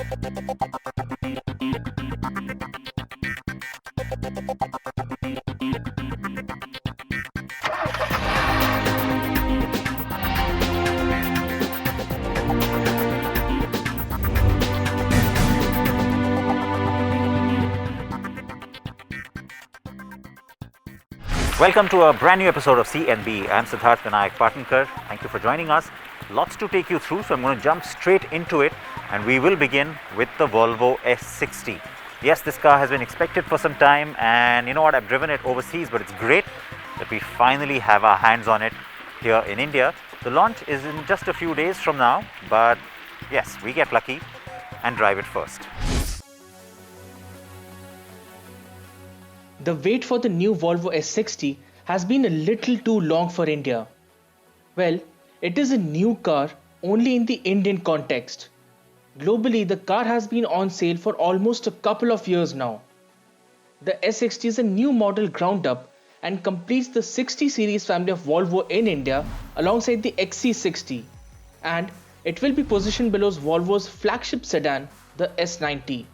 Welcome to a brand new episode of CNB. I'm Siddharth Vinayak Patnankar. Thank you for joining us. Lots to take you through, so I'm going to jump straight into it, and we will begin with the Volvo S60. Yes, this car has been expected for some time, and you know what, I've driven it overseas, but it's great that we finally have our hands on it here in India. The launch is in just a few days from now, but yes, we get lucky and drive it first. The wait for the new Volvo S60 has been a little too long for India. Well, it is a new car only in the Indian context. Globally, the car has been on sale for almost a couple of years now. The S60 is a new model ground up and completes the 60 series family of Volvo in India alongside the XC60, and it will be positioned below Volvo's flagship sedan, the S90.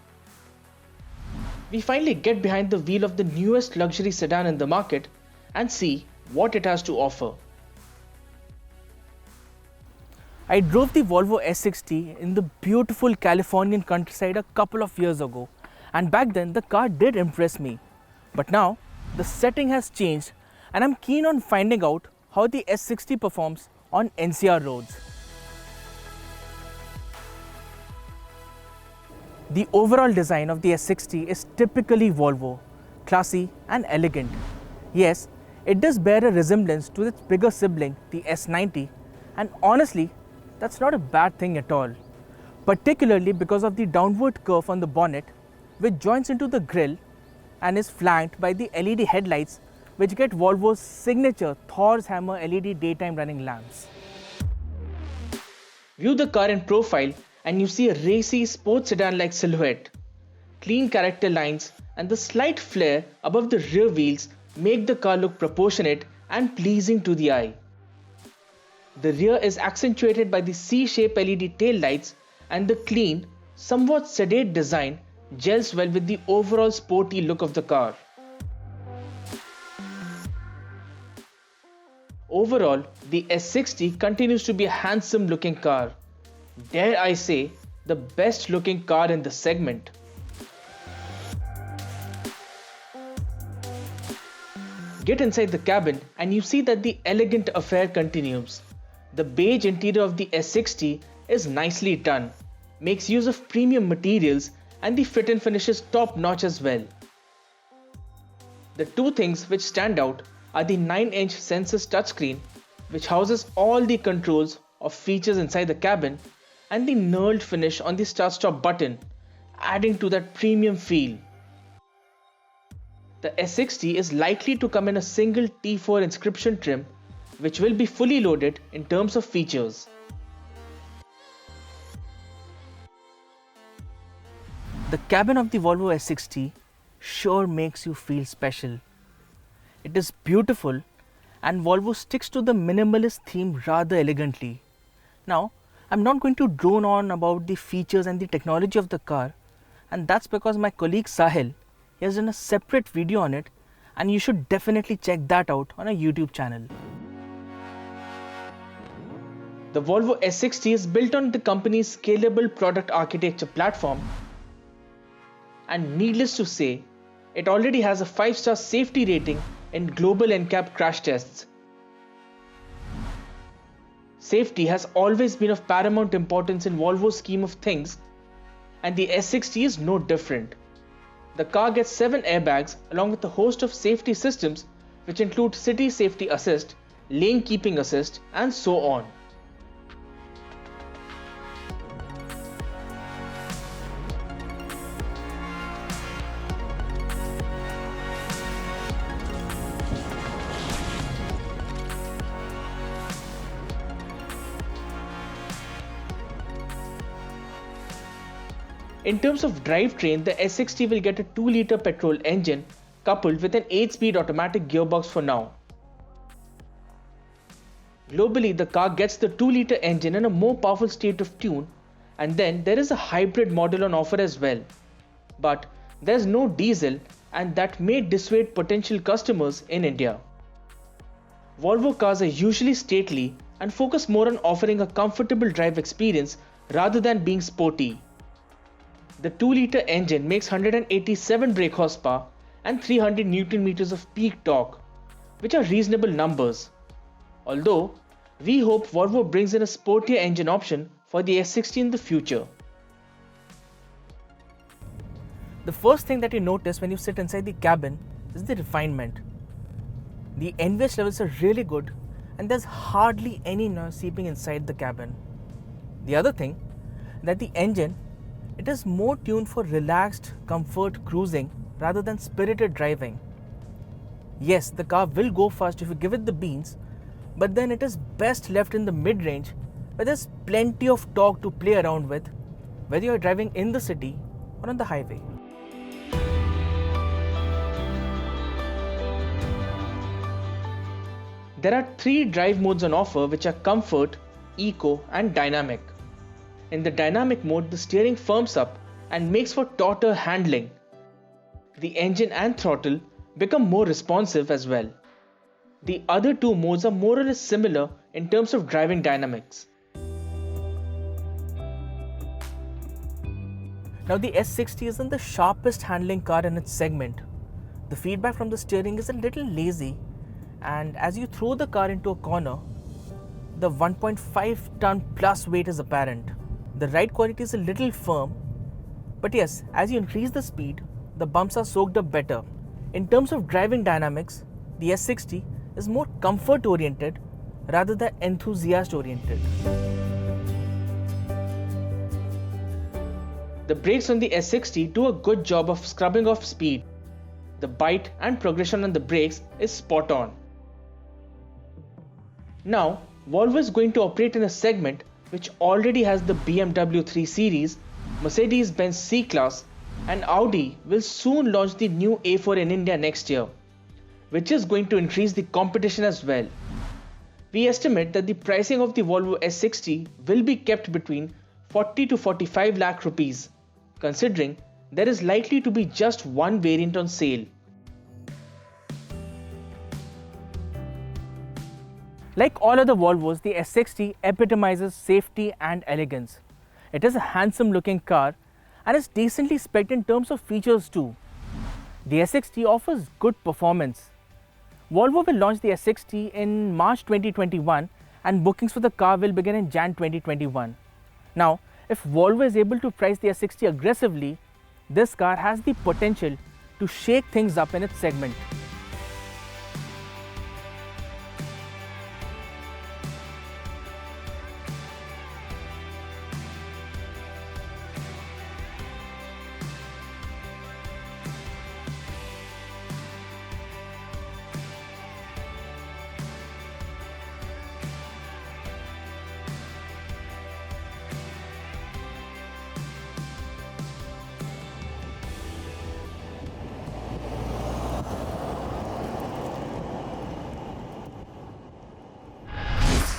We finally get behind the wheel of the newest luxury sedan in the market and see what it has to offer. I drove the Volvo S60 in the beautiful Californian countryside a couple of years ago, and back then the car did impress me. But now the setting has changed and I'm keen on finding out how the S60 performs on NCR roads. The overall design of the S60 is typically Volvo, classy and elegant. Yes, it does bear a resemblance to its bigger sibling, the S90, and honestly, that's not a bad thing at all, particularly because of the downward curve on the bonnet, which joins into the grille and is flanked by the LED headlights, which get Volvo's signature Thor's Hammer LED daytime running lamps. View the car in profile and you see a racy sports sedan-like silhouette. Clean character lines and the slight flare above the rear wheels make the car look proportionate and pleasing to the eye. The rear is accentuated by the C-shaped LED tail lights, and the clean, somewhat sedate design gels well with the overall sporty look of the car. Overall, the S60 continues to be a handsome looking car. Dare I say, the best looking car in the segment. Get inside the cabin and you see that the elegant affair continues. The beige interior of the S60 is nicely done, makes use of premium materials, and the fit and finish is top notch as well. The two things which stand out are the 9-inch Sensus touchscreen, which houses all the controls of features inside the cabin, and the knurled finish on the start-stop button, adding to that premium feel. The S60 is likely to come in a single T4 inscription trim, which will be fully loaded in terms of features. The cabin of the Volvo S60 sure makes you feel special. It is beautiful, and Volvo sticks to the minimalist theme rather elegantly. Now, I'm not going to drone on about the features and the technology of the car, and that's because my colleague Sahil has done a separate video on it, and you should definitely check that out on our YouTube channel. The Volvo S60 is built on the company's scalable product architecture platform, and needless to say, it already has a 5-star safety rating in global NCAP crash tests. Safety has always been of paramount importance in Volvo's scheme of things, and the S60 is no different. The car gets 7 airbags along with a host of safety systems which include city safety assist, lane keeping assist, and so on. In terms of drivetrain, the S60 will get a 2-litre petrol engine coupled with an 8-speed automatic gearbox for now. Globally, the car gets the 2-litre engine in a more powerful state of tune And then there is a hybrid model on offer as well. But there's no diesel, and that may dissuade potential customers in India. Volvo cars are usually stately and focus more on offering a comfortable drive experience rather than being sporty. The 2-litre engine makes 187 brake horsepower and 300 Nm of peak torque, which are reasonable numbers. Although, we hope Volvo brings in a sportier engine option for the S60 in the future. The first thing that you notice when you sit inside the cabin is the refinement. The NVH levels are really good and there's hardly any noise seeping inside the cabin. The other thing, that the engine, it is more tuned for relaxed comfort cruising rather than spirited driving. Yes, the car will go fast if you give it the beans, but then it is best left in the mid-range where there's plenty of torque to play around with, whether you're driving in the city or on the highway. There are 3 drive modes on offer, which are Comfort, Eco and Dynamic. In the Dynamic mode, the steering firms up and makes for tauter handling. The engine and throttle become more responsive as well. The other 2 modes are more or less similar in terms of driving dynamics. Now the S60 isn't the sharpest handling car in its segment. The feedback from the steering is a little lazy, and as you throw the car into a corner, the 1.5 ton plus weight is apparent. The ride quality is a little firm, but yes, as you increase the speed, the bumps are soaked up better. In terms of driving dynamics, the S60 is more comfort oriented rather than enthusiast oriented. The brakes on the S60 do a good job of scrubbing off speed. The bite and progression on the brakes is spot on. Now, Volvo is going to operate in a segment which already has the BMW 3 Series, Mercedes-Benz C-Class, and Audi will soon launch the new A4 in India next year, which is going to increase the competition as well. We estimate that the pricing of the Volvo S60 will be kept between 40 to 45 lakh rupees, considering there is likely to be just one variant on sale. Like all other Volvos, the S60 epitomizes safety and elegance. It is a handsome looking car and is decently spec'd in terms of features too. The S60 offers good performance. Volvo will launch the S60 in March 2021 and bookings for the car will begin in Jan 2021. Now, if Volvo is able to price the S60 aggressively, this car has the potential to shake things up in its segment.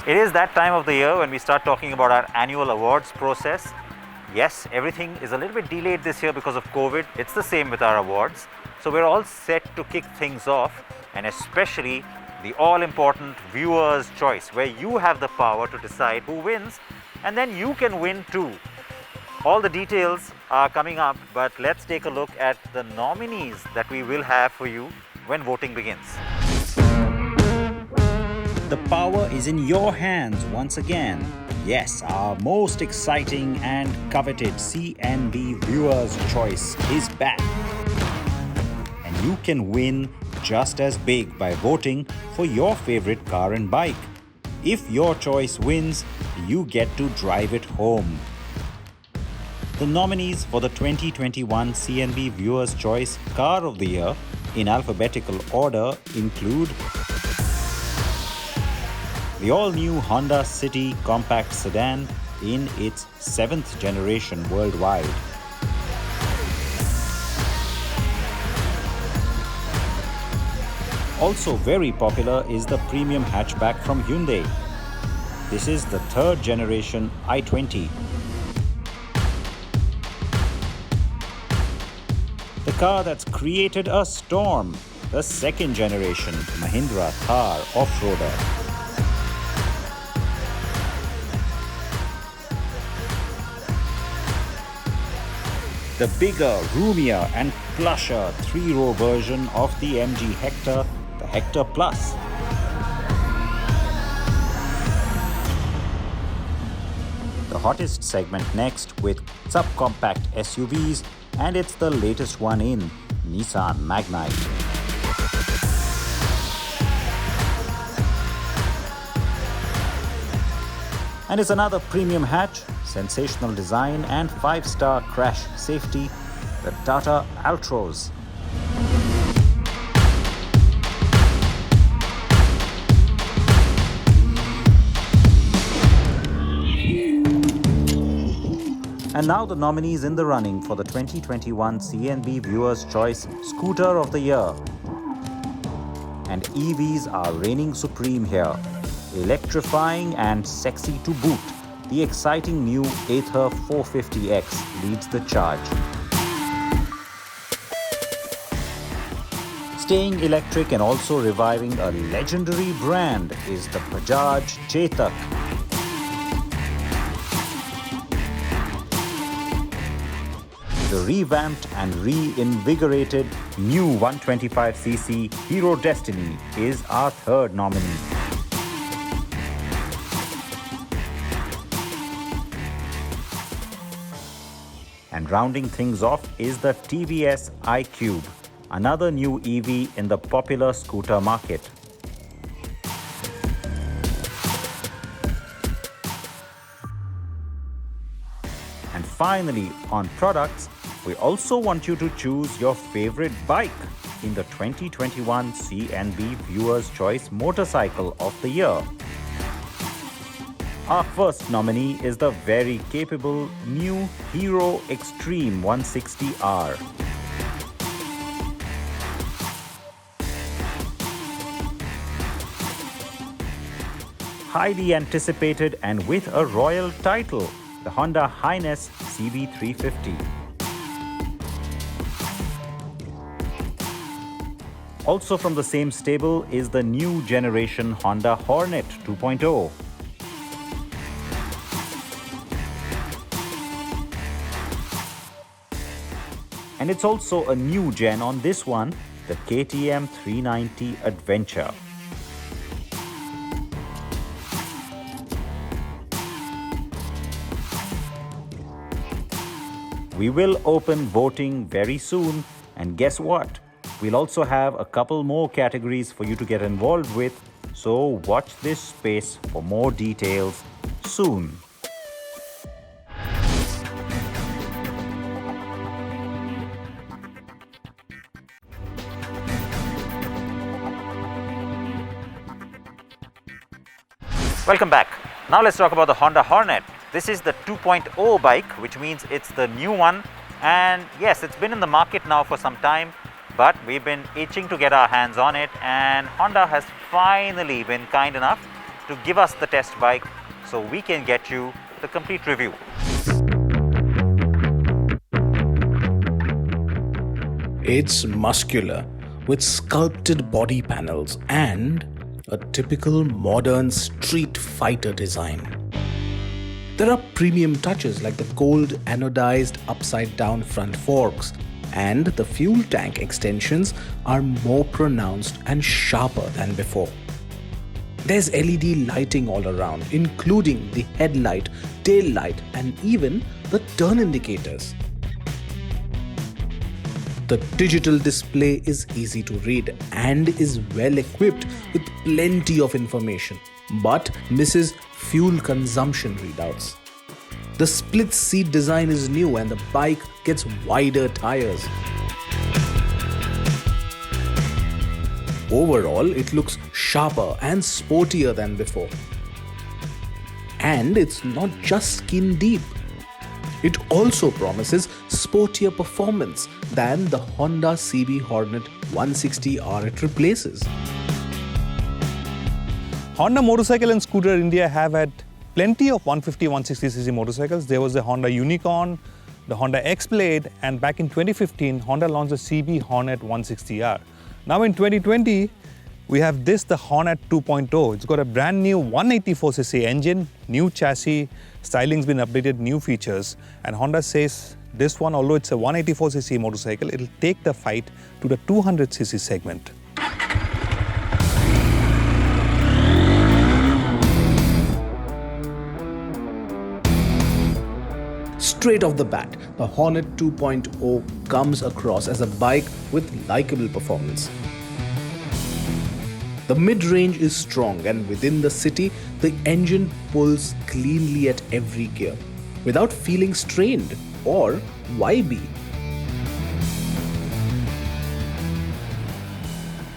It is that time of the year when we start talking about our annual awards process. Yes, everything is a little bit delayed this year because of COVID. It's the same with our awards. So we're all set to kick things off, and especially the all-important viewer's choice, where you have the power to decide who wins, and then you can win too. All the details are coming up, but let's take a look at the nominees that we will have for you when voting begins. The power is in your hands once again. Yes, our most exciting and coveted CNB Viewer's Choice is back. And you can win just as big by voting for your favorite car and bike. If your choice wins, you get to drive it home. The nominees for the 2021 CNB Viewer's Choice Car of the Year in alphabetical order include the all-new Honda City compact sedan in its 7th generation worldwide. Also very popular is the premium hatchback from Hyundai. This is the 3rd generation i20. The car that's created a storm, the second generation Mahindra Thar off-roader. The bigger, roomier and plusher three-row version of the MG Hector, the Hector Plus. The hottest segment next with subcompact SUVs, and it's the latest one in Nissan Magnite. And it's another premium hatch, sensational design and 5-star crash safety, the Tata Altroz. And now the nominees in the running for the 2021 CNB Viewers' Choice Scooter of the Year. And EVs are reigning supreme here. Electrifying and sexy to boot, the exciting new Ather 450X leads the charge. Staying electric and also reviving a legendary brand is the Bajaj Chetak. The revamped and reinvigorated new 125cc Hero Destiny is our third nominee. And rounding things off is the TVS iQube, another new EV in the popular scooter market. And finally, on products, we also want you to choose your favorite bike in the 2021 CNB Viewers' Choice Motorcycle of the Year. Our first nominee is the very capable new Hero Extreme 160R. Highly anticipated and with a royal title, the Honda Highness CB 350. Also from the same stable is the new generation Honda Hornet 2.0. And it's also a new gen on this one, the KTM 390 Adventure. We will open voting very soon, and guess what? We'll also have a couple more categories for you to get involved with, so watch this space for more details soon. Welcome back. Now let's talk about the Honda Hornet. This is the 2.0 bike, which means it's the new one. And yes, it's been in the market now for some time, but we've been itching to get our hands on it, and Honda has finally been kind enough to give us the test bike so we can get you the complete review. It's muscular with sculpted body panels and a typical modern street fighter design. There are premium touches like the gold anodized upside down front forks, and the fuel tank extensions are more pronounced and sharper than before. There's LED lighting all around, including the headlight, tail light, and even the turn indicators. The digital display is easy to read and is well equipped with plenty of information, but misses fuel consumption readouts. The split seat design is new and the bike gets wider tires. Overall, it looks sharper and sportier than before. And it's not just skin deep. It also promises sportier performance than the Honda CB Hornet 160R it replaces. Honda motorcycle and scooter India have had plenty of 150, 160cc motorcycles. There was the Honda Unicorn, the Honda X-Blade, and back in 2015, Honda launched the CB Hornet 160R. Now in 2020, we have the Hornet 2.0. It's got a brand new 184cc engine, new chassis, styling's been updated, new features, and Honda says this one, although it's a 184cc motorcycle, it'll take the fight to the 200cc segment. Straight off the bat, the Hornet 2.0 comes across as a bike with likable performance. The mid-range is strong, and within the city, the engine pulls cleanly at every gear without feeling strained or vibey.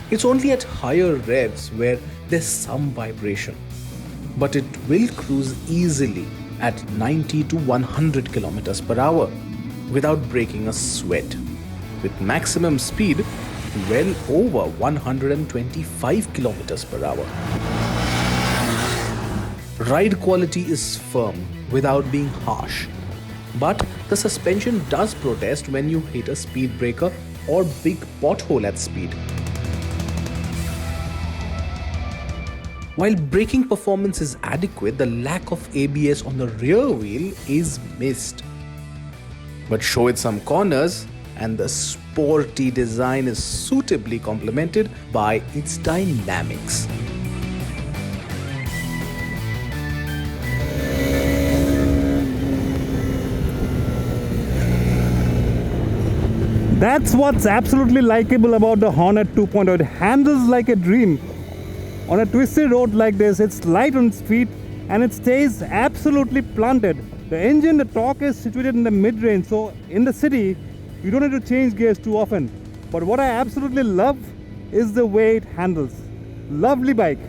It's only at higher revs where there's some vibration, but it will cruise easily at 90 to 100 kilometers per hour without breaking a sweat, with maximum speed well over 125 kilometers per hour. Ride quality is firm without being harsh, but the suspension does protest when you hit a speed breaker or big pothole at speed. While braking performance is adequate, the lack of ABS on the rear wheel is missed. But show it some corners, and the sporty design is suitably complemented by its dynamics. That's what's absolutely likable about the Hornet 2.0. It handles like a dream. On a twisted road like this, it's light on its feet and it stays absolutely planted. The engine, the torque is situated in the mid-range, so in the city, you don't have to change gears too often. But what I absolutely love is the way it handles. Lovely bike.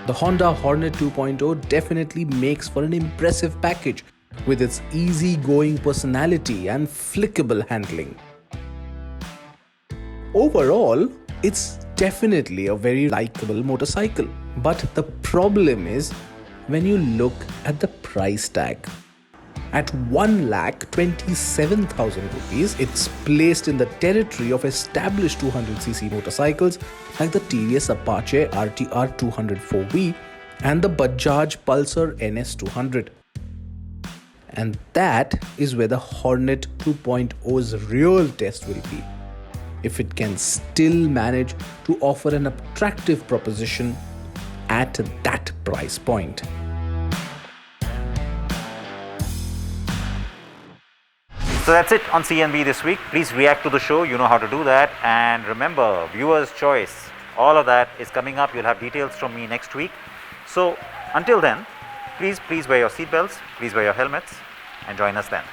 The Honda Hornet 2.0 definitely makes for an impressive package with its easygoing personality and flickable handling. Overall, it's definitely a very likable motorcycle. But the problem is when you look at the price tag. At 1,27,000 rupees, it's placed in the territory of established 200cc motorcycles like the TVS Apache RTR 204V and the Bajaj Pulsar NS 200. And that is where the Hornet 2.0's real test will be, if it can still manage to offer an attractive proposition at that price point. So that's it on CNB this week. Please react to the show. You know how to do that. And remember, viewer's choice. All of that is coming up. You'll have details from me next week. So until then, please wear your seatbelts. Please wear your helmets and join us then.